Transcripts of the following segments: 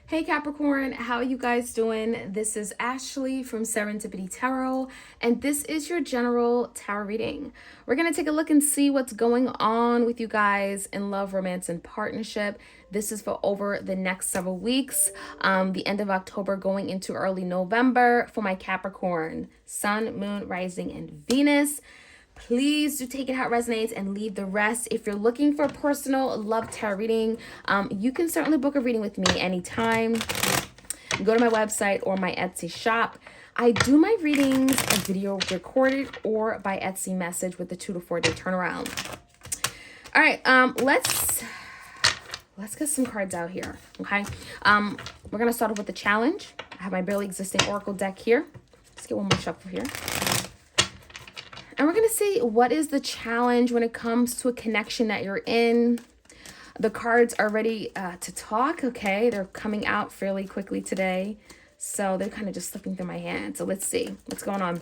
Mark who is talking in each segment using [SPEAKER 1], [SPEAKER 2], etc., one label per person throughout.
[SPEAKER 1] Hey Capricorn, how are you guys doing? This is Ashley from Serendipity Tarot, and this is your general tarot reading. We're going to take a look and see what's going on with you guys in love, romance, and partnership. This is for over the next several weeks, the end of October going into early November for my Capricorn, Sun, Moon, Rising, and Venus. Please do take it how it resonates and leave the rest. If you're looking for a personal love tarot reading, you can certainly book a reading with me anytime. Go to my website or my Etsy shop. I do my readings video recorded or by Etsy message with the 2 to 4 day turnaround. All right, let's get some cards out here, okay? We're gonna start off with the challenge. I have my barely existing oracle deck here. Let's get one more shuffle here. And we're going to see what is the challenge when it comes to a connection that you're in. The cards are ready to talk, okay? They're coming out fairly quickly today. So they're kind of just slipping through my hand. So let's see what's going on.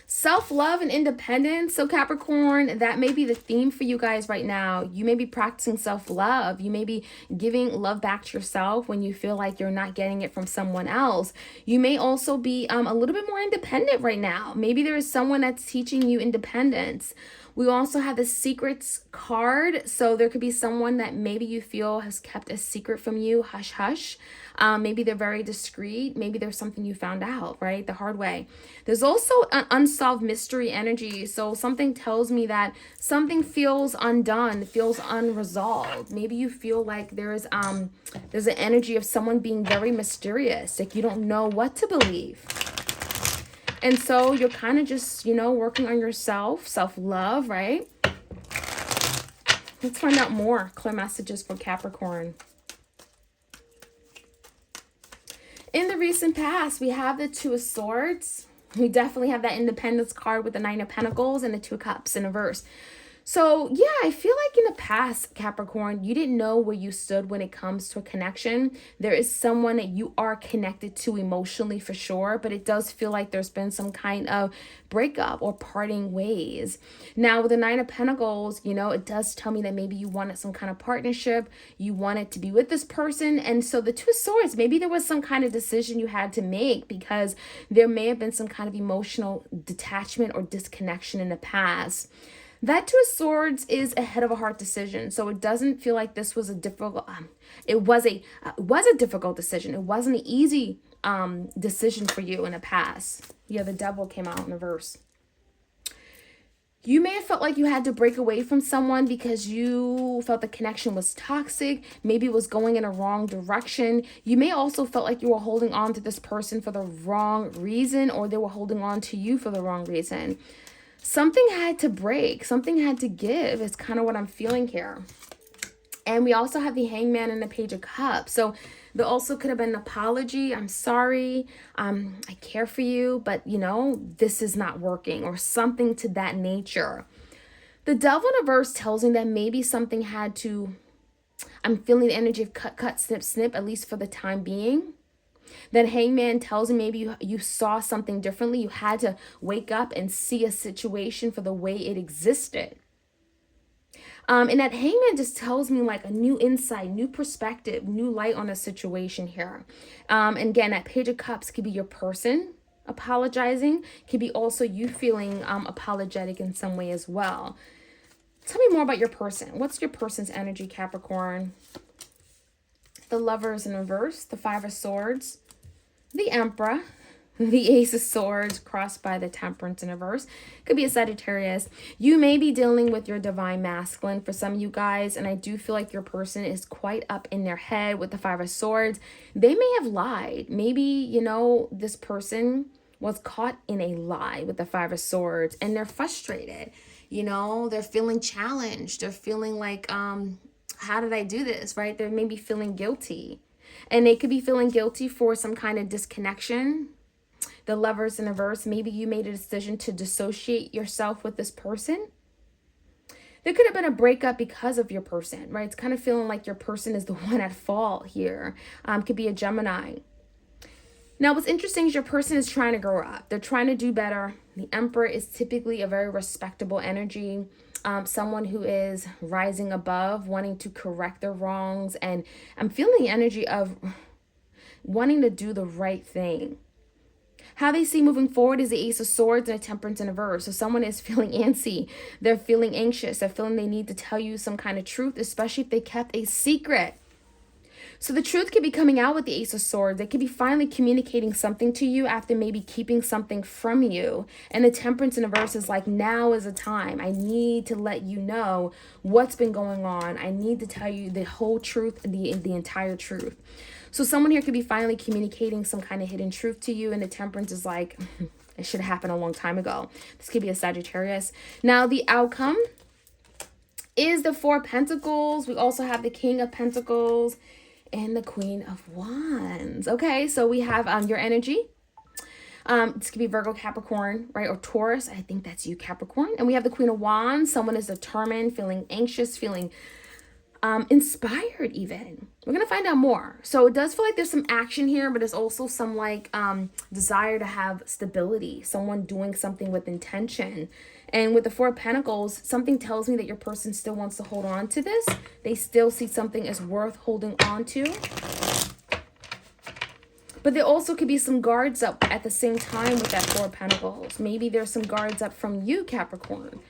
[SPEAKER 1] Self-love and independence. So Capricorn, that may be the theme for you guys right now. You may be practicing self-love. You may be giving love back to yourself when you feel like you're not getting it from someone else. You may also be a little bit more independent right now. Maybe there is someone that's teaching you independence. We also have the secrets card. So there could be someone that maybe you feel has kept a secret from you. Hush, hush. Maybe they're very discreet. Maybe there's something you found out, right? The hard way. There's also an unsolved mystery energy. So something tells me that something feels undone, feels unresolved. Maybe you feel like there's an energy of someone being very mysterious. Like you don't know what to believe. And so you're kind of just, working on yourself, self-love, right? Let's find out more clear messages for Capricorn. In the recent past, we have the Two of Swords. We definitely have that Independence card with the Nine of Pentacles and the Two of Cups in reverse. So yeah, I feel like in the past, Capricorn, you didn't know where you stood when it comes to a connection. There is someone that you are connected to emotionally for sure, but it does feel like there's been some kind of breakup or parting ways. Now with the Nine of Pentacles, it does tell me that maybe you wanted some kind of partnership. You wanted to be with this person. And so the Two of Swords, maybe there was some kind of decision you had to make because there may have been some kind of emotional detachment or disconnection in the past. That Two of Swords is a head of a heart decision. So it doesn't feel like this was a difficult, it was a difficult decision. It wasn't an easy decision for you in the past. Yeah, the Devil came out in reverse. You may have felt like you had to break away from someone because you felt the connection was toxic. Maybe it was going in a wrong direction. You may also felt like you were holding on to this person for the wrong reason, or they were holding on to you for the wrong reason. Something had to break. Something had to give is kind of what I'm feeling here. And we also have the Hangman and the Page of Cups. So there also could have been an apology. I'm sorry. I care for you, but this is not working, or something to that nature. The Devil in reverse tells me that maybe something had to, I'm feeling the energy of cut, cut, snip, snip, at least for the time being. Then Hangman tells me maybe you saw something differently. You had to wake up and see a situation for the way it existed. And that Hangman just tells me like a new insight, new perspective, new light on a situation here. And again, that Page of Cups could be your person apologizing. Could be also you feeling apologetic in some way as well. Tell me more about your person. What's your person's energy, Capricorn? The Lovers in reverse, the Five of Swords, the Emperor, the Ace of Swords crossed by the Temperance in reverse. Could be a Sagittarius. You may be dealing with your divine masculine for some of you guys, and I do feel like your person is quite up in their head with the Five of Swords. They may have lied. Maybe, this person was caught in a lie with the Five of Swords, and they're frustrated. They're feeling challenged. They're feeling like, how did I do this, right? They're maybe feeling guilty. And they could be feeling guilty for some kind of disconnection. The Lovers in reverse, maybe you made a decision to dissociate yourself with this person. There could have been a breakup because of your person, right? It's kind of feeling like your person is the one at fault here. Could be a Gemini. Now, what's interesting is your person is trying to grow up. They're trying to do better. The Emperor is typically a very respectable energy. someone who is rising above, wanting to correct their wrongs. And I'm feeling the energy of wanting to do the right thing. How they see moving forward is the Ace of Swords and a Temperance in reverse. So someone is feeling antsy. They're feeling anxious. They're feeling they need to tell you some kind of truth, especially if they kept a secret. So the truth could be coming out with the Ace of Swords. They could be finally communicating something to you after maybe keeping something from you. And the Temperance in reverse is like, now is the time. I need to let you know what's been going on. I need to tell you the whole truth, the entire truth. So someone here could be finally communicating some kind of hidden truth to you. And the Temperance is like, it should have happened a long time ago. This could be a Sagittarius. Now the outcome is the Four of Pentacles. We also have the King of Pentacles and the Queen of Wands. Okay, so we have your energy. This could be Virgo, Capricorn, right? Or Taurus. I think that's you, Capricorn. And we have the Queen of Wands. Someone is determined, feeling anxious, feeling inspired even. We're going to find out more. So it does feel like there's some action here, but there's also some like desire to have stability. Someone doing something with intention. And with the Four of Pentacles, something tells me that your person still wants to hold on to this. They still see something as worth holding on to. But there also could be some guards up at the same time with that Four of Pentacles. Maybe there's some guards up from you, Capricorn.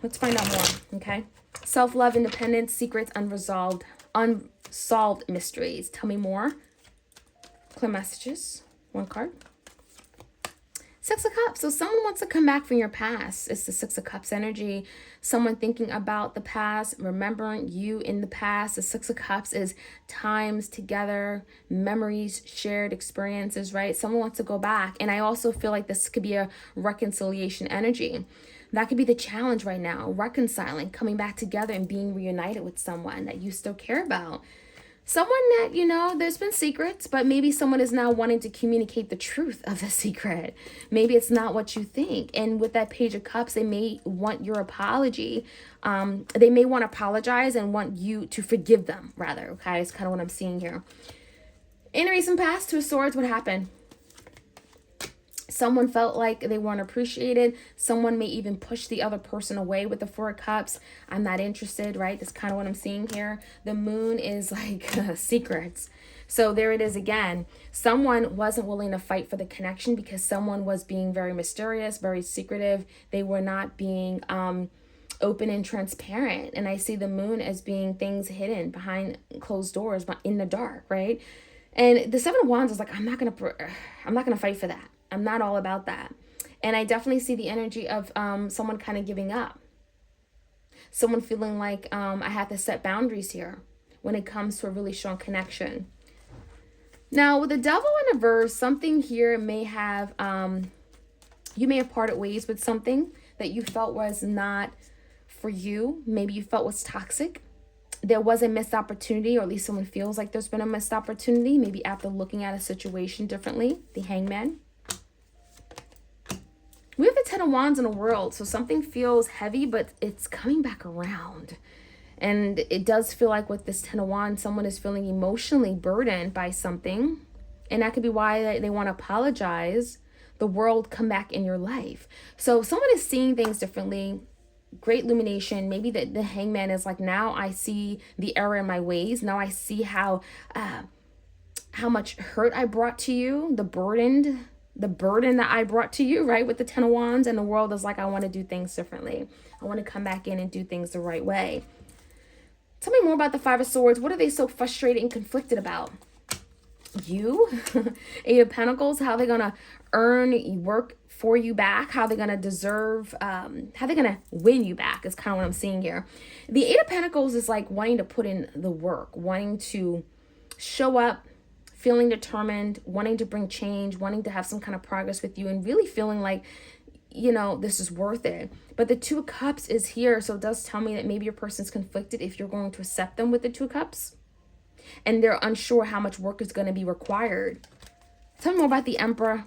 [SPEAKER 1] Let's find out more, okay? Self-love, independence, secrets, unsolved mysteries. Tell me more. Clear messages. One card. Six of Cups. So someone wants to come back from your past. It's the Six of Cups energy. Someone thinking about the past, remembering you in the past. The Six of Cups is times together, memories, shared experiences, right? Someone wants to go back. And I also feel like this could be a reconciliation energy. That could be the challenge right now. Reconciling, coming back together and being reunited with someone that you still care about. Someone that, you know, there's been secrets, but maybe someone is now wanting to communicate the truth of the secret. Maybe it's not what you think. And with that Page of Cups, they may want your apology. They may want to apologize and want you to forgive them, rather. Okay, it's kind of what I'm seeing here. In a recent past, Two of Swords, what happened? Someone felt like they weren't appreciated. Someone may even push the other person away with the Four of Cups. I'm not interested, right? That's kind of what I'm seeing here. The Moon is like secrets. So there it is again. Someone wasn't willing to fight for the connection because someone was being very mysterious, very secretive. They were not being open and transparent. And I see the Moon as being things hidden behind closed doors, but in the dark, right? And the Seven of Wands is like, I'm not gonna fight for that. I'm not all about that. And I definitely see the energy of someone kind of giving up. Someone feeling like I have to set boundaries here when it comes to a really strong connection. Now, with the Devil in reverse, something here may have, you may have parted ways with something that you felt was not for you. Maybe you felt was toxic. There was a missed opportunity, or at least someone feels like there's been a missed opportunity, maybe after looking at a situation differently. The Hangman. We have the Ten of Wands in the world, so something feels heavy, but it's coming back around. And it does feel like with this Ten of Wands, someone is feeling emotionally burdened by something. And that could be why they want to apologize. The world come back in your life. So someone is seeing things differently. Great illumination. Maybe the Hangman is like, now I see the error in my ways. Now I see how much hurt I brought to you, the burden that I brought to you, right? With the Ten of Wands, and the world is like, I want to do things differently. I want to come back in and do things the right way. Tell me more about the Five of Swords. What are they so frustrated and conflicted about? You? Eight of Pentacles. How are they going to earn work for you back? How are they going to deserve, how are they going to win you back is kind of what I'm seeing here. The Eight of Pentacles is like wanting to put in the work, wanting to show up, feeling determined, wanting to bring change, wanting to have some kind of progress with you, and really feeling like, you know, this is worth it. But the Two of Cups is here, so it does tell me that maybe your person's conflicted if you're going to accept them with the Two of Cups, and they're unsure how much work is going to be required. Tell me more about the Emperor,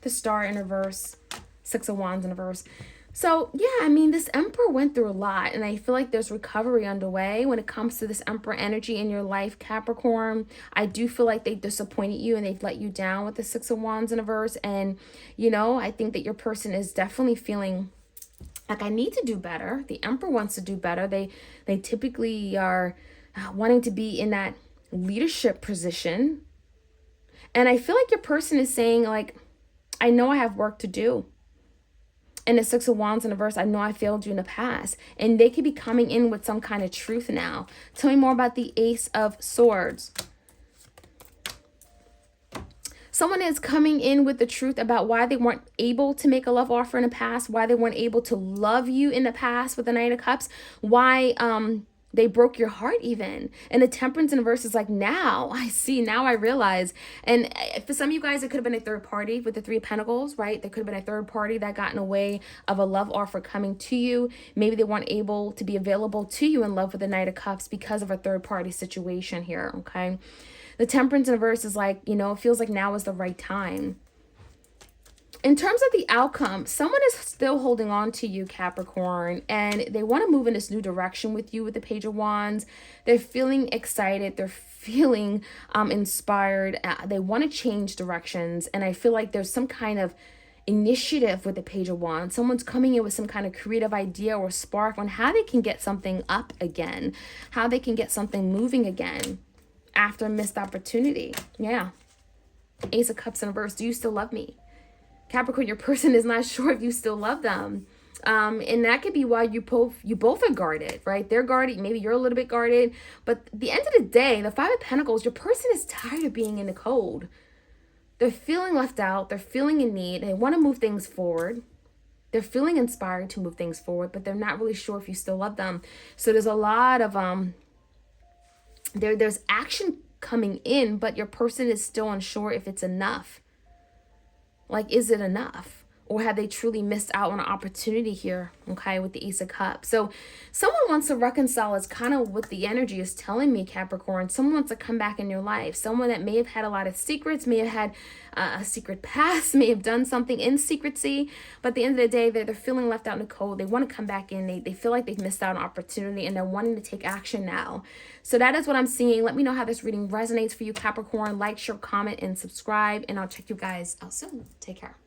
[SPEAKER 1] the Star in reverse, Six of Wands in reverse. So, yeah, I mean, this Emperor went through a lot, and I feel like there's recovery underway when it comes to this Emperor energy in your life, Capricorn. I do feel like they disappointed you and they've let you down with the Six of Wands in reverse. And, you know, I think that your person is definitely feeling Like, I need to do better. The Emperor wants to do better. They typically are wanting to be in that leadership position. And I feel like your person is saying, like, I know I have work to do. And the Six of Wands in the verse, I know I failed you in the past. And they could be coming in with some kind of truth now. Tell me more about the Ace of Swords. Someone is coming in with the truth about why they weren't able to make a love offer in the past, why they weren't able to love you in the past with the Knight of Cups, why they broke your heart even. And the Temperance in the verse is like, now I see, now I realize. And for some of you guys, it could have been a third party with the Three of Pentacles, right? There could have been a third party that got in the way of a love offer coming to you. Maybe they weren't able to be available to you in love with the Knight of Cups because of a third party situation here, okay? The Temperance in the verse is like, you know, it feels like now is the right time. In terms of the outcome, someone is still holding on to you, Capricorn, and they want to move in this new direction with you with the Page of Wands. They're feeling excited. They're feeling inspired. They want to change directions, and I feel like there's some kind of initiative with the Page of Wands. Someone's coming in with some kind of creative idea or spark on how they can get something up again, how they can get something moving again after a missed opportunity. Yeah. Ace of Cups in reverse. Do you still love me? Capricorn, your person is not sure if you still love them. And that could be why you both are guarded, right? They're guarded. Maybe you're a little bit guarded. But at the end of the day, the Five of Pentacles, your person is tired of being in the cold. They're feeling left out. They're feeling in need. They want to move things forward. They're feeling inspired to move things forward, but they're not really sure if you still love them. So there's a lot of there's action coming in, but your person is still unsure if it's enough. Like, is it enough? Or have they truly missed out on an opportunity here, okay, with the Ace of Cups? So someone wants to reconcile is kind of what the energy is telling me, Capricorn. Someone wants to come back in your life. Someone that may have had a lot of secrets, may have had a secret past, may have done something in secrecy. But at the end of the day, they're feeling left out in the cold. They want to come back in. They feel like they've missed out on an opportunity, and they're wanting to take action now. So that is what I'm seeing. Let me know how this reading resonates for you, Capricorn. Like, share, comment, and subscribe. And I'll check you guys out soon. Take care.